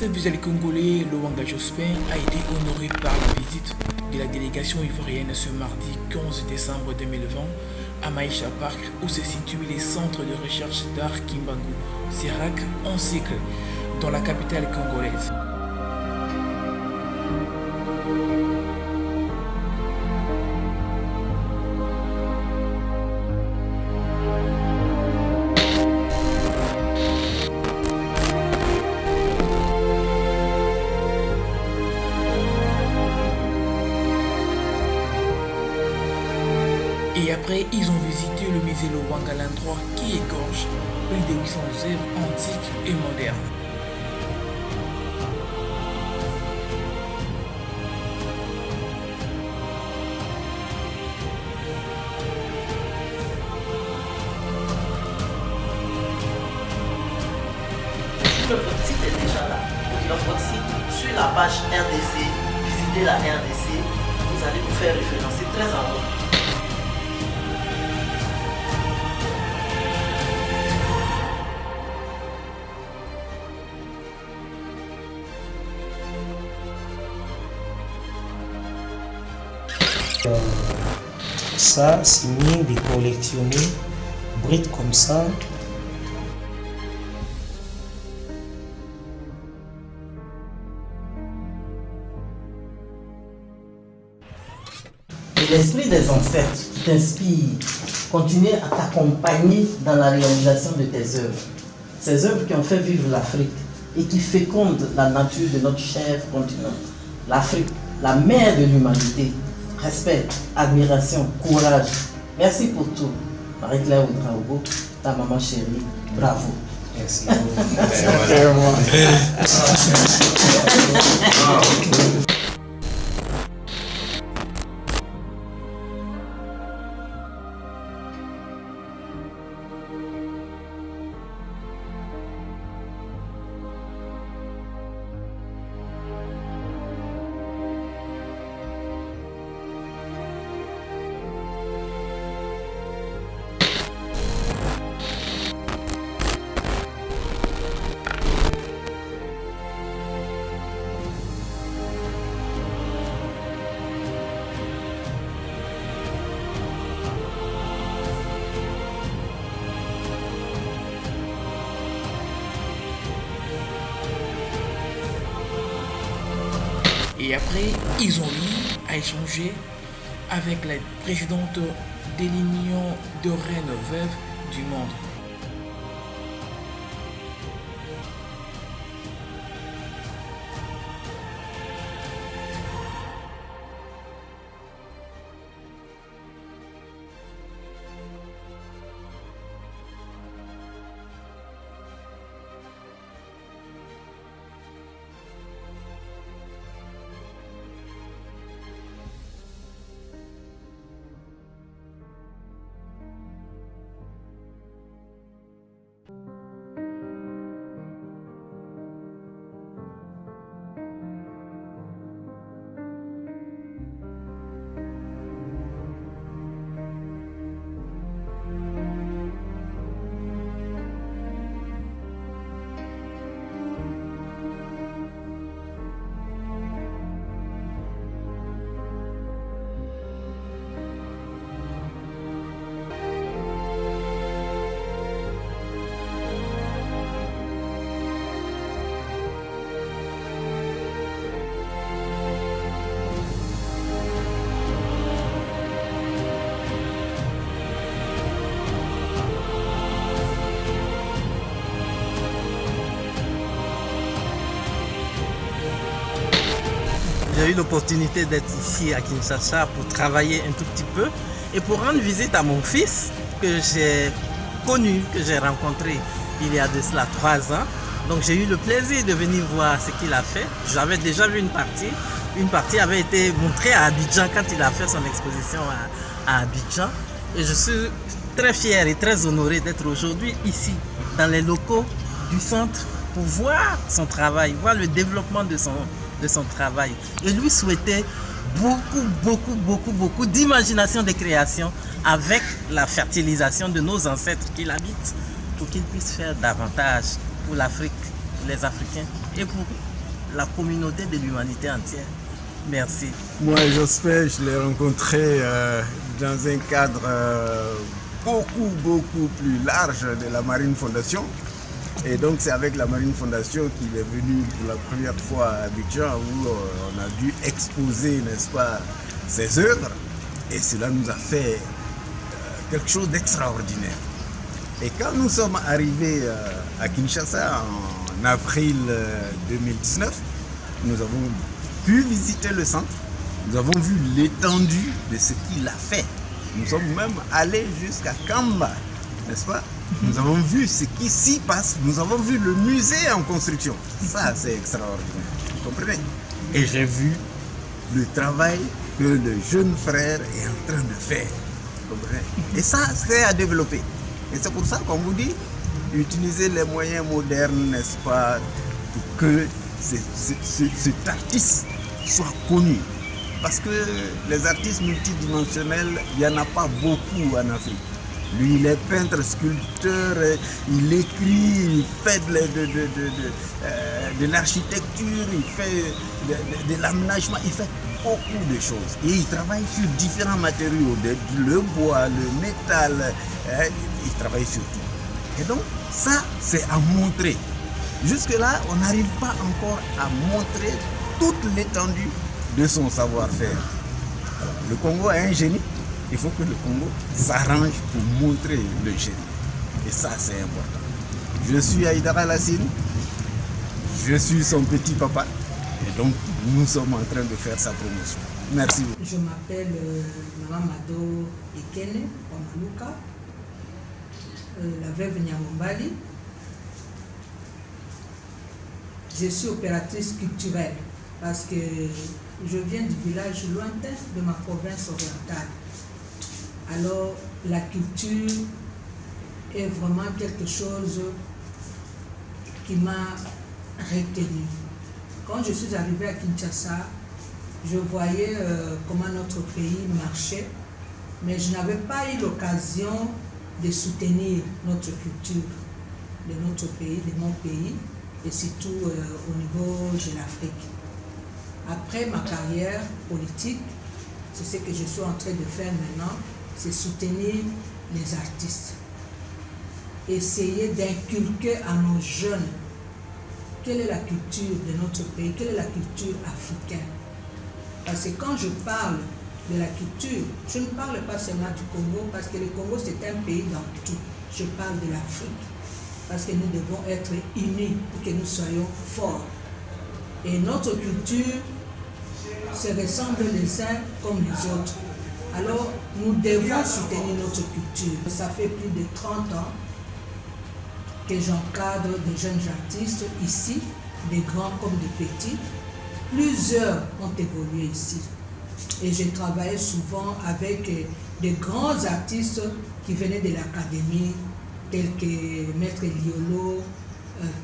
L'artiste visuel congolais Lwanga Jospin a été honoré par la visite de la délégation ivoirienne ce mardi 15 décembre 2020 à Maïcha Park où se situe les centres de recherche d'art Kimbangu, Sirac en cycle, dans la capitale congolaise. Et après, ils ont visité le musée Lwanga, l'endroit qui égorge plus de 800 œuvres antiques et modernes. Votre site est déjà là. Donc votre site, sur la page RDC, visitez la RDC, vous allez vous faire référencer très en haut. Ça, c'est mieux de collectionner briques comme ça. Et l'esprit des ancêtres qui t'inspire, continuer à t'accompagner dans la réalisation de tes œuvres. Ces œuvres qui ont fait vivre l'Afrique et qui fécondent la nature de notre cher continent. L'Afrique, la mère de l'humanité. Respect, admiration, courage. Merci pour tout. Marie-Claire Ouedraogo, ta maman chérie, bravo. Merci. Et après, ils ont eu à échanger avec la présidente de l'Union de reines veuves du monde. J'ai eu l'opportunité d'être ici à Kinshasa pour travailler un tout petit peu et pour rendre visite à mon fils que j'ai connu, que j'ai rencontré il y a de cela 3 ans. Donc j'ai eu le plaisir de venir voir ce qu'il a fait. J'avais déjà vu une partie. Une partie avait été montrée à Abidjan quand il a fait son exposition à Abidjan. Et je suis très fier et très honoré d'être aujourd'hui ici, dans les locaux du centre, pour voir son travail, voir le développement de son travail. Et lui souhaitait beaucoup d'imagination, de création avec la fertilisation de nos ancêtres qui l'habitent pour qu'ils puissent faire davantage pour l'Afrique les Africains et pour la communauté de l'humanité entière. Merci. Moi, Jospin, je l'ai rencontré dans un cadre beaucoup plus large de la Marine Fondation. Et donc c'est avec la Marine Fondation qu'il est venu pour la première fois à Abidjan où on a dû exposer, n'est-ce pas, ses œuvres. Et cela nous a fait quelque chose d'extraordinaire. Et quand nous sommes arrivés à Kinshasa en avril 2019, nous avons pu visiter le centre. Nous avons vu l'étendue de ce qu'il a fait. Nous sommes même allés jusqu'à Kamba, n'est-ce pas? Nous avons vu ce qui s'y passe. Nous avons vu le musée en construction. Ça, c'est extraordinaire. Vous comprenez? Et j'ai vu le travail que le jeune frère est en train de faire. Vous comprenez? Et ça, c'est à développer. Et c'est pour ça qu'on vous dit, utiliser les moyens modernes, n'est-ce pas, pour que cet artiste soit connu. Parce que les artistes multidimensionnels, il n'y en a pas beaucoup en Afrique. Lui, il est peintre, sculpteur, il écrit, il fait de l'architecture, il fait de l'aménagement, il fait beaucoup de choses. Et il travaille sur différents matériaux, le bois, le métal, il travaille sur tout. Et donc, ça, c'est à montrer. Jusque-là, on n'arrive pas encore à montrer toute l'étendue de son savoir-faire. Le Congo a un génie. Il faut que le Congo s'arrange pour montrer le génie. Et ça, c'est important. Je suis Aïdara Lassine, je suis son petit papa. Et donc, nous sommes en train de faire sa promotion. Merci beaucoup. Je m'appelle Maman Mado Ekene Wamaluka, la veuve Nyamambali. Je suis opératrice culturelle parce que je viens du village lointain de ma province orientale. Alors, la culture est vraiment quelque chose qui m'a retenu. Quand je suis arrivée à Kinshasa, je voyais comment notre pays marchait, mais je n'avais pas eu l'occasion de soutenir notre culture de notre pays, de mon pays, et surtout au niveau de l'Afrique. Après ma carrière politique, c'est ce que je suis en train de faire maintenant, c'est soutenir les artistes. Essayer d'inculquer à nos jeunes quelle est la culture de notre pays, quelle est la culture africaine. Parce que quand je parle de la culture, je ne parle pas seulement du Congo, parce que le Congo c'est un pays dans tout. Je parle de l'Afrique, parce que nous devons être unis pour que nous soyons forts. Et notre culture se ressemble les uns comme les autres. Alors, nous devons soutenir notre culture. Ça fait plus de 30 ans que j'encadre des jeunes artistes ici, des grands comme des petits. Plusieurs ont évolué ici. Et j'ai travaillé souvent avec des grands artistes qui venaient de l'académie, tels que Maître Liolo,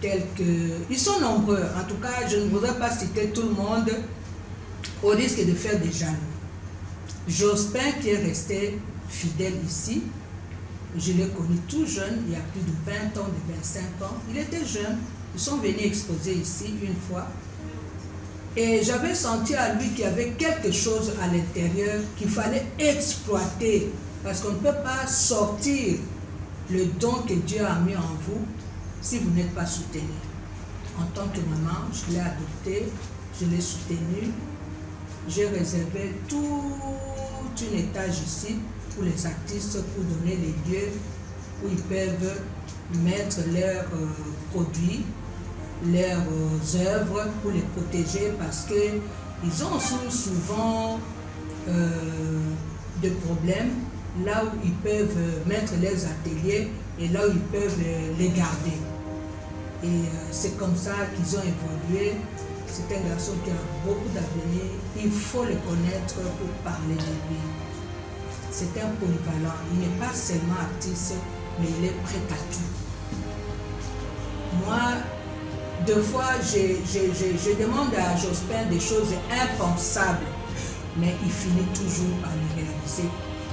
tels que... Ils sont nombreux. En tout cas, je ne voudrais pas citer tout le monde au risque de faire des jaloux. Jospin, qui est resté fidèle ici, je l'ai connu tout jeune, il y a plus de 20 ans, de 25 ans. Il était jeune, ils sont venus exposer ici une fois. Et j'avais senti à lui qu'il y avait quelque chose à l'intérieur qu'il fallait exploiter. Parce qu'on ne peut pas sortir le don que Dieu a mis en vous si vous n'êtes pas soutenu. En tant que maman, je l'ai adopté, je l'ai soutenu. J'ai réservé tout un étage ici pour les artistes, pour donner les lieux où ils peuvent mettre leurs produits, leurs œuvres, pour les protéger parce qu'ils ont souvent des problèmes là où ils peuvent mettre leurs ateliers et là où ils peuvent les garder. Et c'est comme ça qu'ils ont évolué. C'est un garçon qui a beaucoup d'avenir. Il faut le connaître pour parler de lui. C'est un polyvalent. Il n'est pas seulement artiste, mais il est prêt à tout. Moi, deux fois, je demande à Jospin des choses impensables, mais il finit toujours par les réaliser.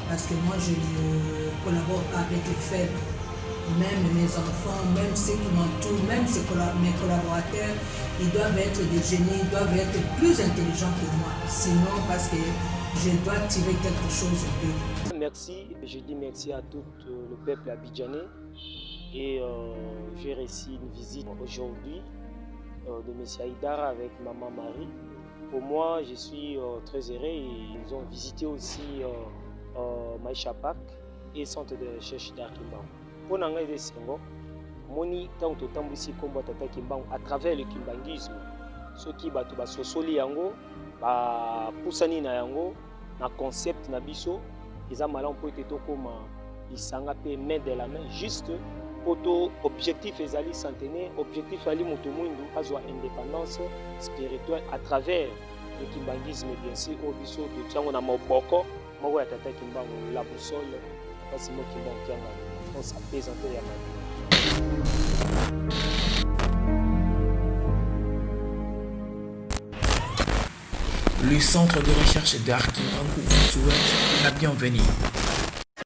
Parce que moi, je ne collabore pas avec les faibles. même mes enfants, même ceux qui m'entourent, même mes collaborateurs, ils doivent être des génies, ils doivent être plus intelligents que moi. Sinon, parce que je dois tirer quelque chose d'eux. Merci, je dis merci à tout le peuple abidjanais et j'ai reçu une visite aujourd'hui de M. Aïdara avec Maman Marie. Pour moi, je suis très heureux et ils ont visité aussi Maïcha Park et centre de recherche d'art Kimbangu. Pour nous, moni tant que temps ici comme Tata Kimbangu à travers le kimbanguisme, ceux qui battent bas sosoli yango, ba pusani na yango, na concept na biso, ils ont malin pour être comme ils s'engagent main de la main juste pour objectif ezali centenaire, objectif ali mutumundu azwa indépendance spirituelle à travers le kimbanguisme bien sûr au biso de tiango na moboko moko ya Tata Kimbangu la boussole parce que Kimbangu kianga France a présenté ya Le centre de recherche d'art Kimbangu souhaite la bienvenue.